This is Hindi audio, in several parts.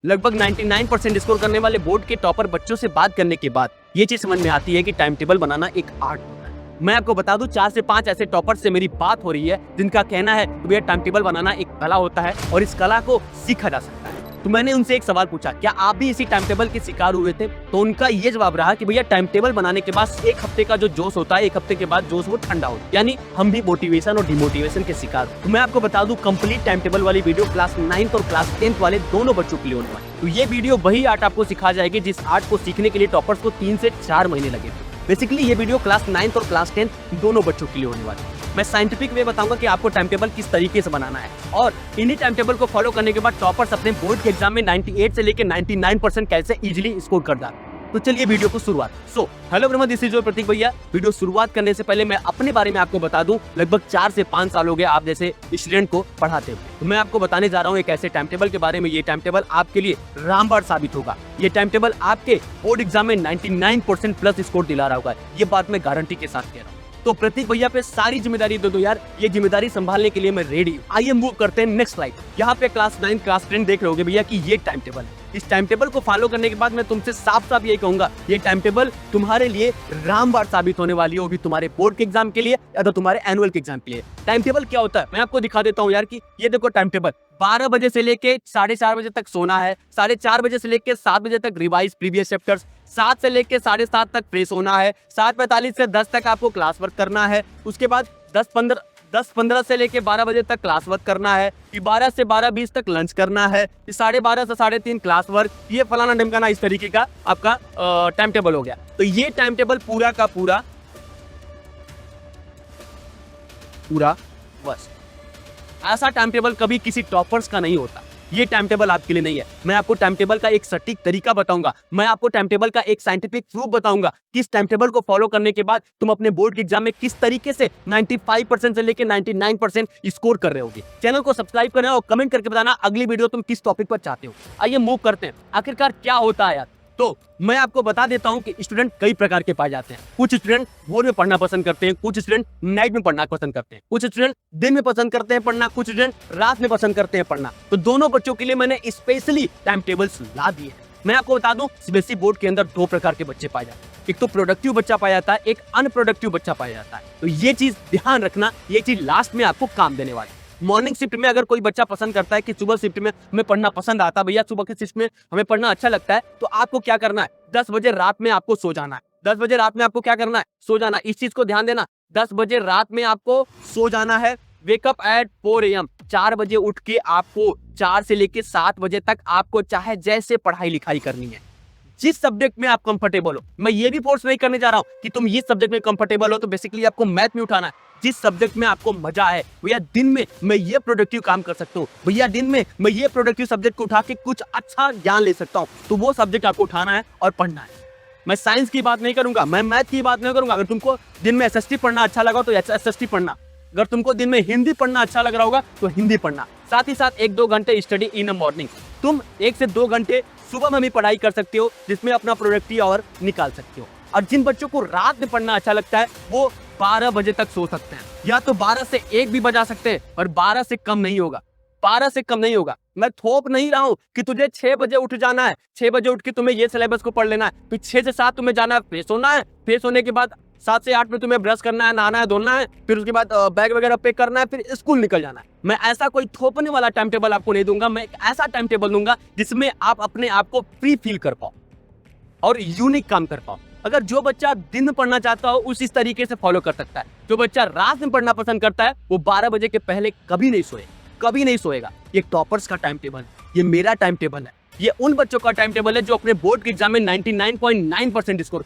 लगभग 99% स्कोर करने वाले बोर्ड के टॉपर बच्चों से बात करने के बाद ये चीज समझ में आती है कि टाइम टेबल बनाना एक आर्ट होता है। मैं आपको बता दूं 4 से 5 ऐसे टॉपर से मेरी बात हो रही है जिनका कहना है कि भैया टाइम टेबल बनाना एक कला होता है और इस कला को सीखा जा सकता है। तो मैंने उनसे एक सवाल पूछा, क्या आप भी इसी टाइम टेबल के शिकार हुए थे? तो उनका ये जवाब रहा कि भैया टाइम टेबल बनाने के बाद एक हफ्ते का जो जोश होता है, एक हफ्ते के बाद जोश वो ठंडा होता है, यानी हम भी मोटिवेशन और डिमोटिवेशन के शिकार। तो मैं आपको बता दूं कंप्लीट टाइम टेबल वाली वीडियो क्लास 9th और क्लास 10th वाले दोनों बच्चों के लिए होने वाली है। तो ये वीडियो वही आर्ट आपको सिखा जाएगी जिस आर्ट को सीखने के लिए टॉपर्स को 3 से 4 महीने लगे थे। बेसिकली ये वीडियो क्लास 9th और क्लास 10th दोनों बच्चों के लिए होने वाली है। मैं साइंटिफिक वे बताऊंगा कि आपको टाइम टेबल किस तरीके से बनाना है और इन्हीं टाइम टेबल को फॉलो करने के बाद टॉपर्स अपने बोर्ड के एग्जाम में 98 से लेकर 99% कैसे इजीली स्कोर कर जाते। तो चलिए वीडियो को शुरुआत। Hello Brahma, this is your Prateek भैया। वीडियो शुरुआत करने से पहले मैं अपने बारे में आपको बता दूं, लगभग 4 से 5 साल हो गए आप जैसे स्टूडेंट को पढ़ाते हुए। तो मैं आपको बताने जा रहा हूं एक ऐसे टाइम टेबल के बारे में, ये टाइम टेबल आपके लिए रामबाण साबित होगा। ये टाइम टेबल आपके बोर्ड एग्जाम में 99% प्लस स्कोर दिला रहा होगा, ये बात मैं गारंटी के साथ कह रहा हूँ। तो प्रतीक भैया पे सारी जिम्मेदारी दे दो यार, ये जिम्मेदारी संभालने के लिए मैं रेडी हूँ। आइए मूव करते हैं नेक्स्ट स्लाइड। यहाँ पे क्लास 9 क्लास 10 देख रहे होगे भैया कि ये टाइम टेबल है। इस टाइम टेबल को फॉलो करने के बाद मैं तुमसे साफ साफ यही कहूंगा, ये टाइम टेबल तुम्हारे लिए रामबाण साबित होने वाली है, वो भी तुम्हारे बोर्ड के एग्जाम के लिए या तो तुम्हारे एनुअल के एग्जाम के लिए। टाइम टेबल क्या होता है मैं आपको दिखा देता हूँ यार कि ये देखो टाइम टेबल 12 बजे से लेके 4:30 बजे तक सोना है, 4:30 बजे से लेके 7 बजे तक रिवाइज प्रीवियस चैप्टर्स, 7 से लेके 7:30 तक फ्रेश होना है, 7:45 से 10 तक आपको क्लास वर्क करना है, उसके बाद 10:15 से लेके 12 बजे तक क्लास वर्क करना है, 12 से 12:20 तक लंच करना है, 12:30 से 3:30 क्लास वर्क, ये फलाना ढिमकाना इस तरीके का आपका टाइम टेबल हो गया। तो ये टाइम टेबल पूरा का पूरा बस ऐसा टाइम टेबल कभी किसी टॉपर्स का नहीं होता। ये टाइम टेबल आपके लिए नहीं है। मैं आपको टाइम टेबल का एक सटीक तरीका बताऊंगा, मैं आपको टाइम टेबल का एक साइंटिफिक प्रूफ बताऊंगा कि इस टाइम टेबल को फॉलो करने के बाद तुम अपने बोर्ड के एग्जाम में किस तरीके से 95% से लेकर 99% स्कोर कर रहे होगे। चैनल को सब्सक्राइब करना और कमेंट करके बताना अगली वीडियो तुम किस टॉपिक पर चाहते हो। आइए मूव करते हैं, आखिरकार क्या होता है यार। तो मैं आपको बता देता हूं कि स्टूडेंट कई प्रकार के पाए जाते हैं। कुछ स्टूडेंट भोर में पढ़ना पसंद करते हैं, कुछ स्टूडेंट नाइट में पढ़ना पसंद करते हैं, कुछ स्टूडेंट दिन में पसंद करते हैं पढ़ना, कुछ स्टूडेंट रात में पसंद करते हैं पढ़ना। तो दोनों बच्चों के लिए मैंने स्पेशली टाइम टेबल्स ला दिए हैं। मैं आपको बता दूं सीबीएसई बोर्ड के अंदर 2 प्रकार के बच्चे पाए जाते हैं, एक तो प्रोडक्टिव बच्चा पाया जाता है, एक अनप्रोडक्टिव बच्चा पाया जाता है। तो ये चीज ध्यान रखना, ये चीज लास्ट में आपको काम देने वाली है। मॉर्निंग शिफ्ट में अगर कोई बच्चा पसंद करता है कि सुबह शिफ्ट में हमें पढ़ना पसंद आता है, भैया सुबह की शिफ्ट में हमें पढ़ना अच्छा लगता है, तो आपको क्या करना है 10 बजे रात में आपको सो जाना है। 10 बजे रात में आपको क्या करना है सो जाना। इस चीज को ध्यान देना, 10 बजे रात में आपको सो जाना है। वेकअप एट 4 AM, 4 बजे उठ के आपको 4 से लेके 7 बजे तक आपको चाहे जैसे पढ़ाई लिखाई करनी है, जिस सब्जेक्ट में आप कंफर्टेबल हो। मैं ये भी फोर्स नहीं करने जा रहा हूं कि तुम ये सब्जेक्ट में कंफर्टेबल हो तो बेसिकली आपको मैथ में उठाना है। जिस सब्जेक्ट में आपको मजा है, भैया दिन में मैं ये प्रोडक्टिव काम कर सकता हूँ, भैया दिन में मैं ये प्रोडक्टिव सब्जेक्ट को उठा के कुछ अच्छा ज्ञान ले सकता हूँ, तो वो सब्जेक्ट आपको उठाना है और पढ़ना है। मैं साइंस की बात नहीं करूंगा, मैं मैथ की बात नहीं करूंगा। अगर तुमको दिन में एसएसटी पढ़ना अच्छा लगा तो एसएसटी पढ़ना, अगर तुमको दिन में हिंदी पढ़ना अच्छा लग रहा होगा तो हिंदी पढ़ना। साथ ही साथ 1-2 घंटे स्टडी इन अ मॉर्निंग। तुम 1 से 2 घंटे सुबह में भी पढ़ाई कर सकते हो जिसमें अपना प्रोडक्टिव आवर निकाल सकते हो। और जिन बच्चों को रात में पढ़ना अच्छा लगता है वो 12 बजे तक सो सकते हैं, या तो 12 से 1 भी बजा सकते हैं, और 12 से कम नहीं होगा, 12 से कम नहीं होगा। मैं थोप नहीं रहा हूं कि तुझे 6 बजे उठ जाना है, 6 बजे उठ के तुम्हें ये सिलेबस को पढ़ लेना है, फिर 6 से 7 तुम्हें जाना है, फ्रेश होना है, फ्रेश होने के बाद 7 से 8 में तुम्हें ब्रश करना है, नहाना है, धोना है, फिर उसके बाद बैग वगैरह पैक करना है, फिर स्कूल निकल जाना है। मैं ऐसा कोई थोपने वाला टाइम टेबल आपको नहीं दूंगा, मैं एक ऐसा टाइम टेबल दूंगा जिसमें आप अपने आप को फ्री फील कर पाओ और यूनिक काम कर पाओ। अगर जो बच्चा दिन में पढ़ना चाहता हो उस इस तरीके से फॉलो कर सकता है। जो बच्चा रात में पढ़ना पसंद करता है वो 12 बजे के पहले कभी नहीं सोएगा, कभी नहीं सोएगा। ये टॉपर्स का टाइम टेबल है, ये मेरा टाइम टेबल है, ये उन बच्चों का टाइम टेबल है जो अपने बोर्ड के एग्जाम में 99.9% स्कोर।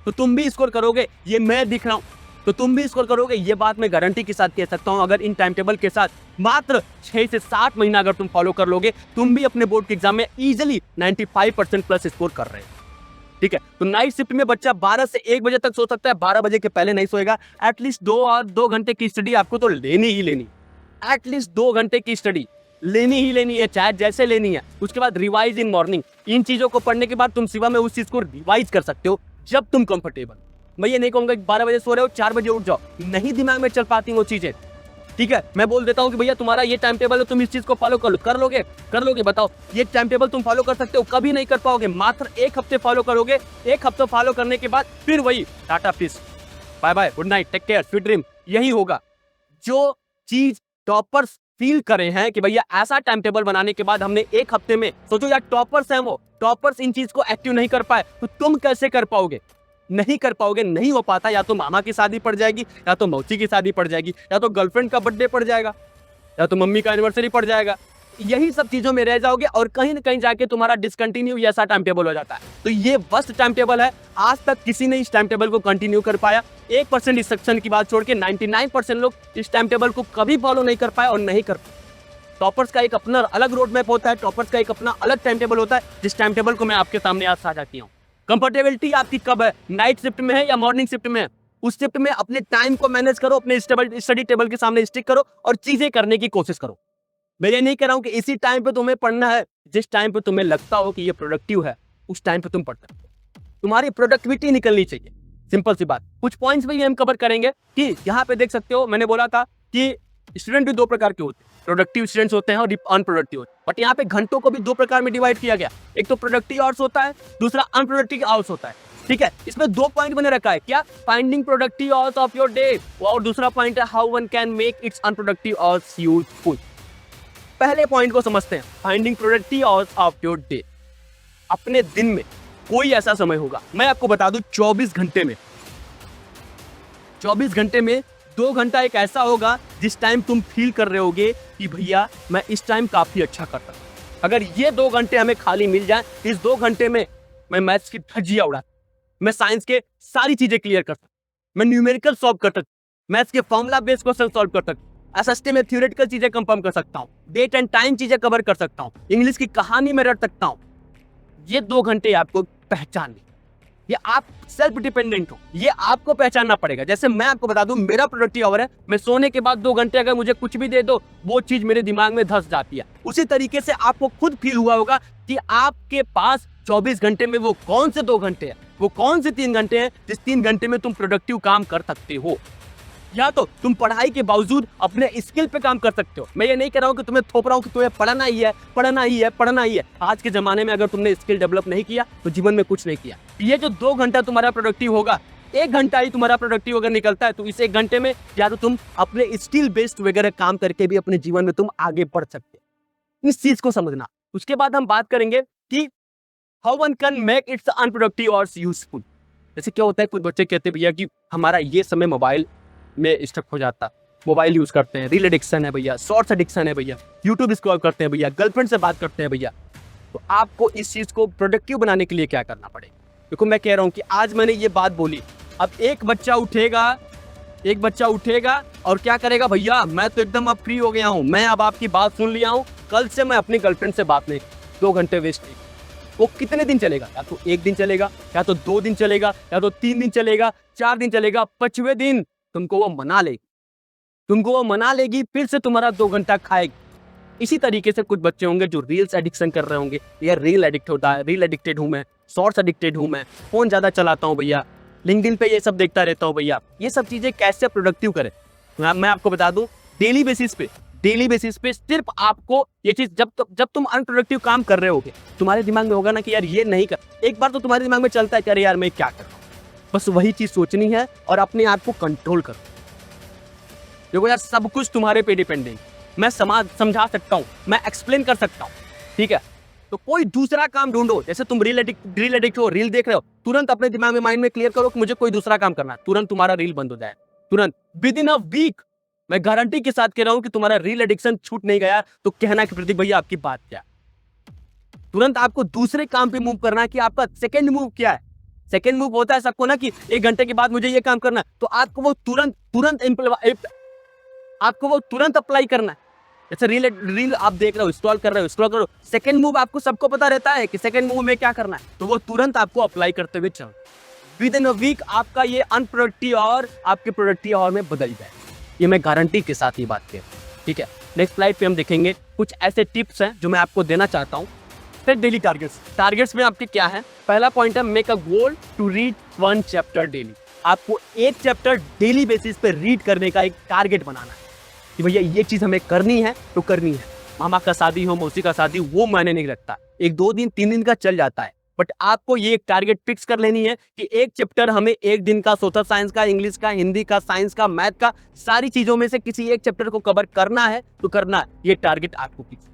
तो तुम भी स्कोर करोगे, ये मैं दिख रहा हूं, तो तुम भी स्कोर करोगे, ये बात मैं गारंटी के साथ कह सकता हूं। अगर इन टाइम टेबल के साथ मात्र 6 से 7 महीना अगर तुम फॉलो कर लोगे, तुम भी अपने बोर्ड के एग्जाम में इजीली 95% प्लस स्कोर कर रहे हो। ठीक है, तो नाइट शिफ्ट में बच्चा 12 से 1 बजे तक सो सकता है, 12 बजे के पहले नहीं सोएगा। एटलीस्ट 2 घंटे की स्टडी आपको तो लेनी ही लेनी, एटलीस्ट 2 घंटे की स्टडी लेनी ही लेनी है, चाहे जैसे लेनी है। उसके बाद रिवाइज इन मॉर्निंग। इन चीजों को पढ़ने के बाद तुम सुबह में उस चीज को रिवाइज कर सकते हो जब तुम कंफर्टेबल। मैं ये नहीं कहूंगा कि 12 बजे सो रहे हो 4 बजे उठ जाओ, नहीं दिमाग में चल पाती वो चीजें। ठीक है, मैं बोल देता हूँ कि भैया तुम्हारा ये टाइम टेबल है, तुम इस चीज को फॉलो कर लोगे बताओ। ये टाइम टेबल तुम फॉलो कर सकते हो? कभी नहीं कर पाओगे। मात्र 1 हफ्ते फॉलो करोगे। 1 हफ्ते फॉलो करने के बाद फिर वही tata please, bye bye, good night, take care, sweet dream, यही होगा। जो चीज टॉपर्स फील करे हैं कि भैया ऐसा टाइम टेबल बनाने के बाद हमने 1 हफ्ते में, सोचो यार टॉपर्स हैं वो, टॉपर्स इन चीज को एक्टिव नहीं कर पाए, तो तुम कैसे कर पाओगे? नहीं कर पाओगे, नहीं हो पाता। या तो मामा की शादी पड़ जाएगी, या तो मौसी की शादी पड़ जाएगी, या तो गर्लफ्रेंड का बर्थडे पड़ जाएगा, या तो मम्मी का एनिवर्सरी पड़ जाएगा। यही सब चीजों में रह जाओगे और कहीं ना कहीं जाके तुम्हारा डिसकंटिन्यू ऐसा टाइम टेबल हो जाता है। तो ये वर्स्ट टाइम टेबल है। आज तक किसी ने इस टाइम टेबल को कंटिन्यू कर पाया? 1% एक्सेप्शन की बात छोड़ के 99% लोग इस टाइम टेबल को कभी फॉलो नहीं कर पाए और नहीं कर पाए। टॉपर्स का एक अपना अलग रोड मैप होता है, टॉपर्स का एक अपना अलग टाइम टेबल होता है, जिस टाइम टेबल को मैं आपके सामने आज साझा किया हूँ। कंफर्टेबिलिटी आपकी कब है? नाइट शिफ्ट में है या मॉर्निंग शिफ्ट में है? उस शिफ्ट में अपने टाइम को मैनेज करो, अपने स्टडी टेबल के सामने स्टिक करो और चीजें करने की कोशिश करो। मैं ये नहीं कह रहा हूं कि इसी टाइम पे तुम्हें पढ़ना है। जिस टाइम पे तुम्हें लगता हो कि ये प्रोडक्टिव है, उस टाइम पे तुम पढ़ सकते हो। तुम्हारी प्रोडक्टिविटी निकलनी चाहिए, सिंपल सी बात। कुछ पॉइंट्स भी हम कवर करेंगे कि यहाँ पे देख सकते हो, मैंने बोला था कि स्टूडेंट भी 2 प्रकार के होते हैं, प्रोडक्टिव स्टूडेंट्स होते हैं और अनप्रोडक्टिव होते हैं। बट यहाँ पे घंटों को भी 2 प्रकार में डिवाइड किया गया। एक तो प्रोडक्टिव आवर्स होता है, दूसरा अनप्रोडक्टिव आवर्स होता है। ठीक है, इसमें 2 पॉइंट बने रखा है। क्या? Finding productive hours of your day, और दूसरा पॉइंट है how one can make it's unproductive hours useful. पहले पॉइंट को समझते हैं, finding productive hours of your day. अपने दिन में कोई ऐसा समय होगा, मैं आपको बता दूं 24 घंटे में 2 घंटा एक ऐसा होगा जिस टाइम तुम फील कर रहे होगे कि भैया मैं इस टाइम काफी अच्छा करता हूं। अगर ये 2 घंटे हमें खाली मिल जाए, इस 2 घंटे में मैं मैथ्स की धज्जियां उड़ा, मैं साइंस के सारी चीजें क्लियर कर सकता, मैं न्यूमेरिकल सॉल्व कर सकता, मैथ्स के फॉर्मूला बेस्ड क्वेश्चन सॉल्व कर सकता, एसएसटी में थ्योरेटिकल चीजें कंफर्म कर सकता हूं, डेट एंड टाइम चीजें कवर कर सकता हूं, इंग्लिश की कहानी में रट सकता हूं। ये 2 घंटे आपको पहचानने, ये आप सेल्फ डिपेंडेंट हो, ये आपको पहचानना पड़ेगा। जैसे मैं आपको बता दूं, मेरा प्रोडक्टिव आवर है, मैं सोने के बाद 2 घंटे अगर मुझे कुछ भी दे दो, वो चीज मेरे दिमाग में धस जाती है। उसी तरीके से आपको खुद फील हुआ होगा कि आपके पास 24 घंटे में वो कौन से 2 घंटे हैं, वो कौन से 3 घंटे हैं जिस 3 घंटे में तुम प्रोडक्टिव काम कर सकते हो। या तो तुम पढ़ाई के बावजूद अपने स्किल पे काम कर सकते हो। मैं ये नहीं कह रहा हूं कि तुम्हें थोप रहा हूं कि तुम्हें पढ़ना ही है। आज के जमाने में अगर तुमने स्किल डेवलप नहीं किया तो जीवन में कुछ नहीं किया। ये जो 2 घंटा तुम्हारा प्रोडक्टिव होगा, 1 घंटा ही तुम्हारा प्रोडक्टिव अगर निकलता है, तो इस 1 घंटे में या तो तुम अपने स्किल बेस्ड वगैरह काम करके भी अपने जीवन में तुम आगे बढ़ सकते हो। इस चीज को समझना। उसके बाद हम बात करेंगे कि how one can make it's unproductive और यूजफुल। जैसे क्या होता है, कुछ बच्चे कहते हैं भैया कि हमारा ये समय मोबाइल में स्टक हो जाता, मोबाइल यूज करते हैं, रील एडिक्शन है भैया, शॉर्ट्स एडिक्शन है भैया, यूट्यूब स्क्रॉल करते हैं भैया, गर्लफ्रेंड से बात करते हैं भैया। तो आपको इस चीज को प्रोडक्टिव बनाने के लिए क्या करना पड़ेगा? देखो मैं कह रहा हूं कि आज मैंने ये बात बोली, अब एक बच्चा उठेगा और क्या करेगा, भैया मैं तो एकदम अब फ्री हो गया हूं, मैं अब आपकी बात सुन लिया हूं, कल से मैं अपनी गर्लफ्रेंड से बात नहीं, 2 घंटे वेस्ट नहीं। वो कितने दिन चलेगा? या तो 1 दिन चलेगा, या तो 2 दिन चलेगा, या तो 3 दिन चलेगा, 4 दिन चलेगा, 5वें दिन तुमको वो मना लेगी, फिर से तुम्हारा 2 घंटा खाएगी। इसी तरीके से कुछ बच्चे होंगे जो रील्स एडिक्शन कर रहे होंगे, या रील एडिक्टेड हूं मैं, शॉर्ट्स एडिक्टेड हूं मैं, फोन ज्यादा चलाता हूं भैया, लिंक्डइन पे ये सब देखता रहता हूं भैया। ये सब चीजें कैसे प्रोडक्टिव करें? मैं आपको बता दूं, डेली बेसिस पे सिर्फ आपको ये चीज, जब तुम अनप्रोडक्टिव काम कर रहे होगे, तुम्हारे दिमाग में होगा ना कि यार ये नहीं कर, एक बार तो तुम्हारे दिमाग में चलता है कि अरे यार मैं क्या कर रहा हूं। बस वही चीज सोचनी है और अपने आप को कंट्रोल करो। देखो यार, सब कुछ तुम्हारे पे डिपेंडेंट, मैं समझा सकता हूँ, मैं एक्सप्लेन कर सकता हूँ, ठीक है? तो कोई दूसरा काम ढूंढो। जैसे तुम रील एडिक्ट हो, रील देख रहे हो, तुरंत अपने दिमाग में, माइंड में क्लियर करो कि मुझे कोई दूसरा काम करना है, तुरंत तुम्हारा रील बंद हो जाए, तुरंत विद इन अ वीक। मैं गारंटी के साथ कह रहा हूं कि तुम्हारा रील एडिक्शन छूट नहीं गया तो कहना कि प्रतीक भैया आपकी बात क्या? तुरंत आपको दूसरे काम पे मूव करना है कि आपका सेकंड मूव क्या है। सेकंड मूव होता है सबको ना कि 1 घंटे के बाद मुझे ये काम करना है, तो आपको वो तुरंत अप्लाई करना है। जैसे रील आप देख रहे हो, स्क्रॉल कर रहे हो, सेकंड मूव आपको सबको पता रहता है कि सेकंड मूव में क्या करना है, तो वो तुरंत आपको अप्लाई करते हुए चलो। विद इन अ वीक आपका ये अनप्रोडक्टिव और आपके प्रोडक्टिव और में बदल जाए, ये मैं गारंटी के साथ ये बात कह रहा हूं, ठीक है? नेक्स्ट स्लाइड पे हम देखेंगे कुछ ऐसे टिप्स हैं जो मैं आपको देना चाहता हूं। फिर डेली टारगेट्स में आपके क्या है? पहला पॉइंट है make a goal to read 1 chapter daily. आपको 1 चैप्टर डेली बेसिस पे रीड करने का एक टारगेट बनाना है। कि भैया ये चीज हमें करनी है तो करनी है। मामा का शादी हो, मौसी का शादी, वो मायने नहीं रखता, 1-2 दिन 3 दिन का चल जाता है, बट आपको ये एक टारगेट फिक्स कर लेनी है कि एक चैप्टर हमें एक दिन का, सोशल साइंस का, इंग्लिश का, हिंदी का, साइंस का, मैथ का, सारी चीजों में से किसी एक चैप्टर को कवर करना है तो करना है। ये टारगेट आपको फिक्स।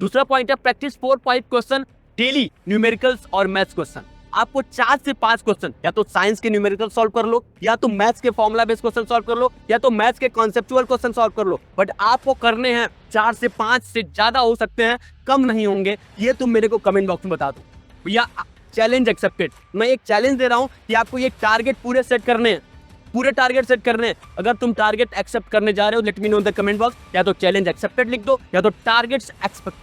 दूसरा पॉइंट है प्रैक्टिस 4-5 क्वेश्चन डेली, न्यूमेरिकल्स और मैथ्स क्वेश्चन। आपको 4 से 5 क्वेश्चन या तो साइंस के न्यूमेरिकल सॉल्व कर लो, या तो मैथ्स के फॉर्मुला बेस्ड क्वेश्चन सॉल्व कर लो, या तो मैथ्स के कॉन्सेप्चुअल क्वेश्चन सॉल्व कर लो, बट आपको करने हैं 4 से 5, से ज्यादा हो सकते हैं, कम नहीं होंगे। ये तुम मेरे को कमेंट बॉक्स में बता दो भैया। Challenge accepted. मैं एक चैलेंज दे रहा हूं कि आपको ये टारगेट पूरे सेट करने हैं, पूरे टारगेट सेट करने हैं। अगर तुम टारगेट एक्सेप्ट करने जा रहे हो, let me know in the comment box. या तो चैलेंज एक्सेप्टेड लिख दो, या तो टारगेट्स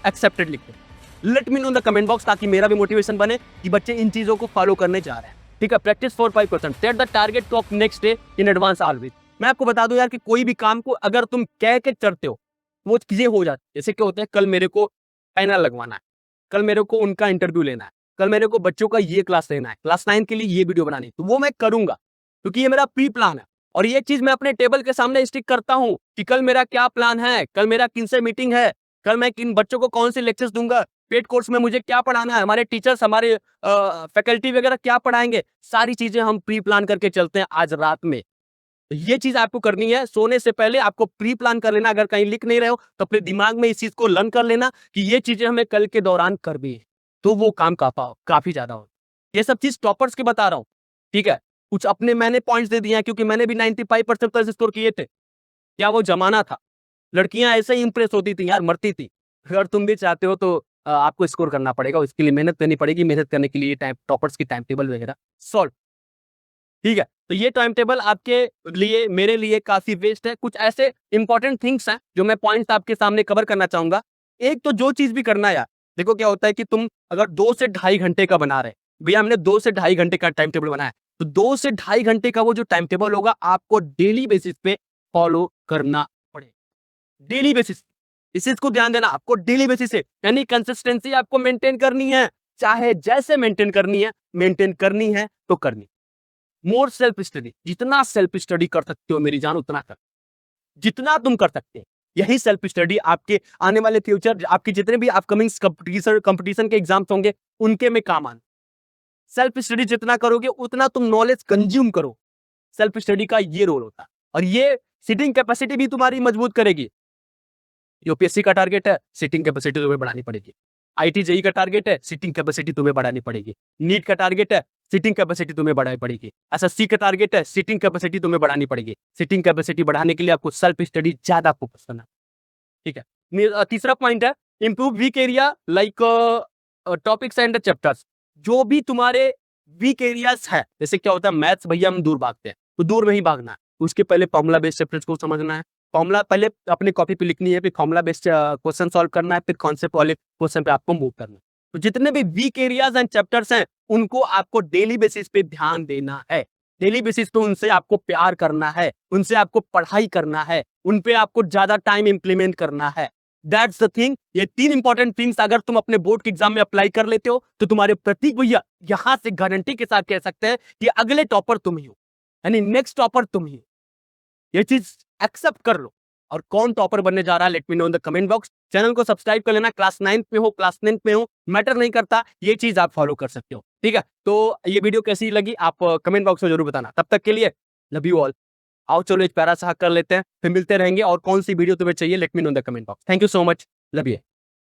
एक्सेप्टेड लिख दो। Let me know in the comment box, ताकि मेरा भी मोटिवेशन बने कि बच्चे इन चीजों को फॉलो करने जा रहे हैं। ठीक है, practice 4-5 question, set the target of next day in advance always. मैं आपको बता दूं यार कि कोई भी काम को अगर तुम कह के चढ़ते हो, वो चीजें हो जाती है। जैसे क्या होता है, कल मेरे को पैनल लगवाना है, कल मेरे को उनका इंटरव्यू लेना है, कल मेरे को बच्चों का ये क्लास लेना है, क्लास 9 के लिए ये वीडियो बनानी है, तो वो मैं करूंगा क्योंकि ये मेरा प्री प्लान है। और ये चीज मैं अपने टेबल के सामने स्टिक करता हूं कि कल मेरा क्या प्लान है, कल मेरा किनसे मीटिंग है, कल मैं किन बच्चों को कौन से लेक्चर्स दूंगा, पेड कोर्स में मुझे क्या पढ़ाना है, हमारे टीचर्स, हमारे फैकल्टी वगैरह क्या पढ़ाएंगे, सारी चीजें हम प्री प्लान करके चलते हैं आज रात में। तो ये चीज आपको करनी है, सोने से पहले आपको प्री प्लान कर लेना। अगर कहीं लिख नहीं रहे हो तो अपने दिमाग में इस चीज को लर्न कर लेना कि ये चीजें हमें कल के दौरान कर भी है, तो वो काम काफी ज्यादा हो। ये सब चीज टॉपर्स के बता रहा हूँ, ठीक है। कुछ अपने मैंने पॉइंट्स दे दिए हैं, क्योंकि मैंने भी 95% प्लस स्कोर किए थे। क्या वो जमाना था, लड़कियां ऐसे ही इंप्रेस होती थी यार, मरती थी। अगर तुम भी चाहते हो तो आपको स्कोर करना पड़ेगा, इसके लिए मेहनत करनी पड़ेगी। मेहनत करने के लिए टाइम टॉपर्स की टाइम टेबल वगैरह सॉल्व, ठीक है। तो ये टाइम टेबल आपके लिए, मेरे लिए काफी वेस्ट है। कुछ ऐसे इंपॉर्टेंट थिंग्स हैं जो मैं पॉइंट्स आपके सामने कवर करना चाहूंगा। एक तो जो चीज भी करना है यार, देखो क्या होता है कि तुम अगर 2 से ढाई घंटे का बना रहे, भैया हमने 2 से ढाई घंटे का टाइम टेबल बनाया, तो 2 से ढाई घंटे का वो जो टाइम टेबल होगा आपको डेली बेसिस पे फॉलो करना पड़ेगा। डेली बेसिस, इस चीज को ध्यान देना, आपको डेली बेसिस से, यानी कंसिस्टेंसी आपको मेंटेन करनी है, चाहे जैसे मेंटेन करनी है तो करनी। मोर सेल्फ स्टडी, जितना सेल्फ स्टडी कर सकते हो मेरी जान उतना कर, जितना तुम कर सकते हैं। यही सेल्फ स्टडी आपके आने वाले फ्यूचर, आपके जितने भी अपकमिंग कंपटीशन के एग्जाम्स होंगे उनके में काम आना। सेल्फ स्टडी जितना करोगे उतना तुम नॉलेज कंज्यूम करो। सेल्फ स्टडी का ये रोल होता है, और ये सिटिंग कैपेसिटी भी तुम्हारी मजबूत करेगी। यूपीएससी का टारगेट है, सिटिंग कैपेसिटी तुम्हें बढ़ानी पड़ेगी। आईटी जेई का टारगेट है, सिटिंग कैपेसिटी तुम्हें बढ़ानी पड़ेगी। नीट का टारगेट है, सिटिंग कैपेसिटी तुम्हें बढ़ानी पड़ेगी। एसएससी का टारगेट है, सिटिंग कैपेसिटी तुम्हें बढ़ानी पड़ेगी। सिटिंग कैपेसिटी बढ़ाने के लिए आपको सेल्फ स्टडी ज्यादा फोकस करना, ठीक है। तीसरा पॉइंट है improve weak area like topics and chapters. जो भी तुम्हारे वीक एरियाज है, जैसे क्या होता है मैथ्स, भैया हम दूर भागते हैं, तो दूर में ही भागना है। उसके पहले फॉर्मुला बेस्ड चैप्टर्स को समझना है, फॉर्मुला पहले अपने कॉपी पे लिखनी है, फिर फॉर्मुला बेस्ड क्वेश्चन सॉल्व करना है, फिर कॉन्सेप्ट वाले क्वेश्चन पे आपको मूव करना है। तो जितने भी वीक एरियाज एंड चैप्टर्स हैं उनको आपको डेली बेसिस पे ध्यान देना है। डेली बेसिस पे उनसे आपको प्यार करना है, उनसे आपको पढ़ाई करना है, उन पे आपको ज्यादा टाइम इंप्लीमेंट करना है। That's the thing. ये 3 इंपॉर्टेंट थिंग्स अगर तुम अपने बोर्ड के एग्जाम में अप्लाई कर लेते हो तो तुम्हारे प्रतीक भैया यहां से गारंटी के साथ कह सकते हैं कि अगले टॉपर तुम ही हो, यानी नेक्स्ट टॉपर तुम ही हो। ये चीज एक्सेप्ट कर लो। और कौन टॉपर बनने जा रहा है, let me know in the comment box. Channel को सब्सक्राइब कर लेना, क्लास 9th में हो, क्लास 10th में हो, मैटर नहीं करता, ये चीज आप फॉलो कर सकते हो, ठीक है। तो ये वीडियो कैसी लगी आप कमेंट बॉक्स में जरूर बताना। तब तक के लिए लव यू ऑल। आओ चलो एक प्यारा सा हक कर लेते हैं, फिर मिलते रहेंगे। और कौन सी वीडियो तुम्हें चाहिए, let me know in the comment box. Thank you so much, love you.